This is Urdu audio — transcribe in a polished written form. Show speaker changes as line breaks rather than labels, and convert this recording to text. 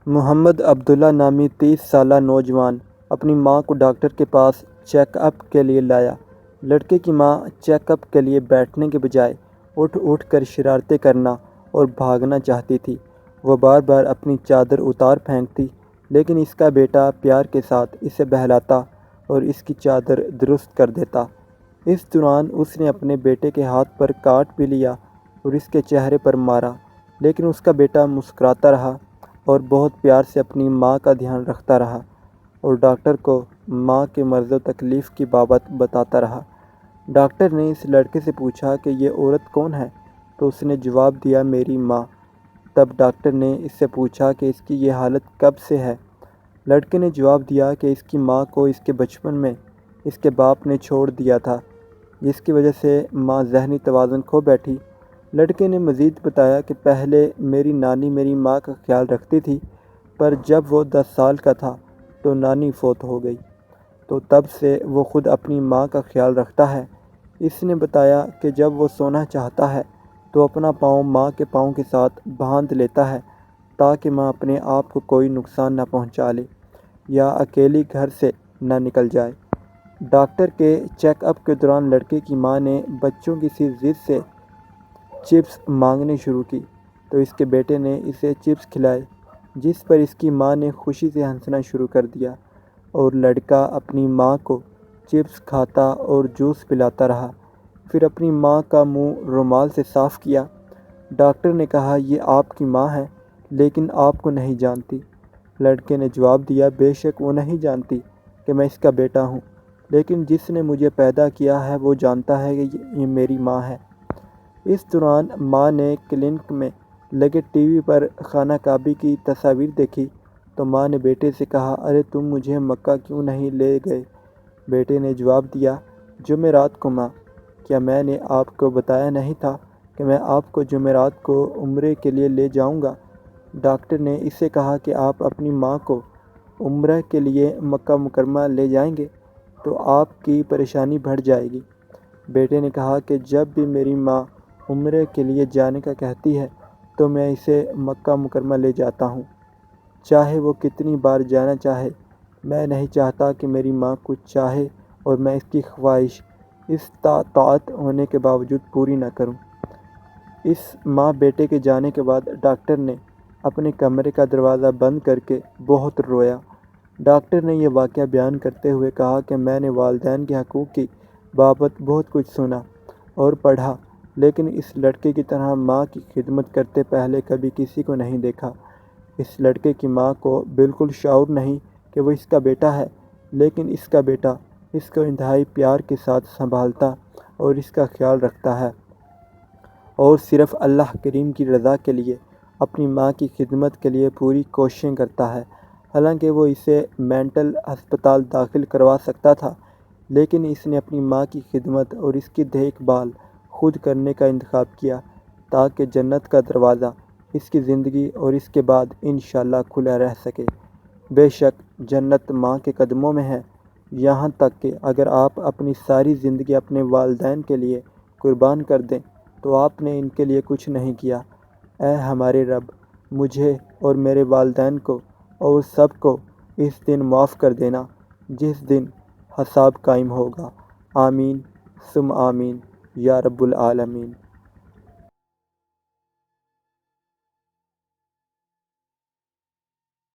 محمد عبداللہ نامی 30 سالہ نوجوان اپنی ماں کو ڈاکٹر کے پاس چیک اپ کے لیے لایا۔ لڑکے کی ماں چیک اپ کے لیے بیٹھنے کے بجائے اٹھ اٹھ کر شرارتیں کرنا اور بھاگنا چاہتی تھی۔ وہ بار بار اپنی چادر اتار پھینکتی، لیکن اس کا بیٹا پیار کے ساتھ اسے بہلاتا اور اس کی چادر درست کر دیتا۔ اس دوران اس نے اپنے بیٹے کے ہاتھ پر کاٹ بھی لیا اور اس کے چہرے پر مارا، لیکن اس کا بیٹا مسکراتا رہا اور بہت پیار سے اپنی ماں کا دھیان رکھتا رہا اور ڈاکٹر کو ماں کے مرض و تکلیف کی بابت بتاتا رہا۔ ڈاکٹر نے اس لڑکے سے پوچھا کہ یہ عورت کون ہے، تو اس نے جواب دیا، میری ماں۔ تب ڈاکٹر نے اس سے پوچھا کہ اس کی یہ حالت کب سے ہے؟ لڑکے نے جواب دیا کہ اس کی ماں کو اس کے بچپن میں اس کے باپ نے چھوڑ دیا تھا، جس کی وجہ سے ماں ذہنی توازن کھو بیٹھی۔ لڑکے نے مزید بتایا کہ پہلے میری نانی میری ماں کا خیال رکھتی تھی، پر جب وہ 10 سال کا تھا تو نانی فوت ہو گئی، تو تب سے وہ خود اپنی ماں کا خیال رکھتا ہے۔ اس نے بتایا کہ جب وہ سونا چاہتا ہے تو اپنا پاؤں ماں کے پاؤں کے ساتھ باندھ لیتا ہے تاکہ ماں اپنے آپ کو کوئی نقصان نہ پہنچا لے یا اکیلی گھر سے نہ نکل جائے۔ ڈاکٹر کے چیک اپ کے دوران لڑکے کی ماں نے بچوں کی سی ضد سے چپس مانگنی شروع کی تو اس کے بیٹے نے اسے چپس کھلائے، جس پر اس کی ماں نے خوشی سے ہنسنا شروع کر دیا اور لڑکا اپنی ماں کو چپس کھاتا اور جوس پلاتا رہا، پھر اپنی ماں کا منہ رومال سے صاف کیا۔ ڈاکٹر نے کہا، یہ آپ کی ماں ہے لیکن آپ کو نہیں جانتی۔ لڑکے نے جواب دیا، بے شک وہ نہیں جانتی کہ میں اس کا بیٹا ہوں، لیکن جس نے مجھے پیدا کیا ہے وہ جانتا ہے کہ یہ میری ماں ہے۔ اس دوران ماں نے کلینک میں لگے ٹی وی پر خانہ کعبہ کی تصاویر دیکھی تو ماں نے بیٹے سے کہا، ارے تم مجھے مکہ کیوں نہیں لے گئے؟ بیٹے نے جواب دیا، جمعرات کو ماں، کیا میں نے آپ کو بتایا نہیں تھا کہ میں آپ کو جمعرات کو عمرے کے لیے لے جاؤں گا؟ ڈاکٹر نے اس سے کہا کہ آپ اپنی ماں کو عمرہ کے لیے مکہ مکرمہ لے جائیں گے تو آپ کی پریشانی بڑھ جائے گی۔ بیٹے نے کہا کہ جب بھی میری ماں عمرے کے لیے جانے کا کہتی ہے تو میں اسے مکہ مکرمہ لے جاتا ہوں، چاہے وہ کتنی بار جانا چاہے۔ میں نہیں چاہتا کہ میری ماں کچھ چاہے اور میں اس کی خواہش اس طاعت ہونے کے باوجود پوری نہ کروں۔ اس ماں بیٹے کے جانے کے بعد ڈاکٹر نے اپنے کمرے کا دروازہ بند کر کے بہت رویا۔ ڈاکٹر نے یہ واقعہ بیان کرتے ہوئے کہا کہ میں نے والدین کے حقوق کی بابت بہت کچھ سنا اور پڑھا، لیکن اس لڑکے کی طرح ماں کی خدمت کرتے پہلے کبھی کسی کو نہیں دیکھا۔ اس لڑکے کی ماں کو بالکل شعور نہیں کہ وہ اس کا بیٹا ہے، لیکن اس کا بیٹا اس کو انتہائی پیار کے ساتھ سنبھالتا اور اس کا خیال رکھتا ہے اور صرف اللہ کریم کی رضا کے لیے اپنی ماں کی خدمت کے لیے پوری کوششیں کرتا ہے۔ حالانکہ وہ اسے مینٹل ہسپتال داخل کروا سکتا تھا، لیکن اس نے اپنی ماں کی خدمت اور اس کی دیکھ بھال خود کرنے کا انتخاب کیا تاکہ جنت کا دروازہ اس کی زندگی اور اس کے بعد انشاءاللہ کھلا رہ سکے۔ بے شک جنت ماں کے قدموں میں ہے، یہاں تک کہ اگر آپ اپنی ساری زندگی اپنے والدین کے لیے قربان کر دیں تو آپ نے ان کے لیے کچھ نہیں کیا۔ اے ہمارے رب، مجھے اور میرے والدین کو اور سب کو اس دن معاف کر دینا جس دن حساب قائم ہوگا۔ آمین ثم آمین یا رب العالمین۔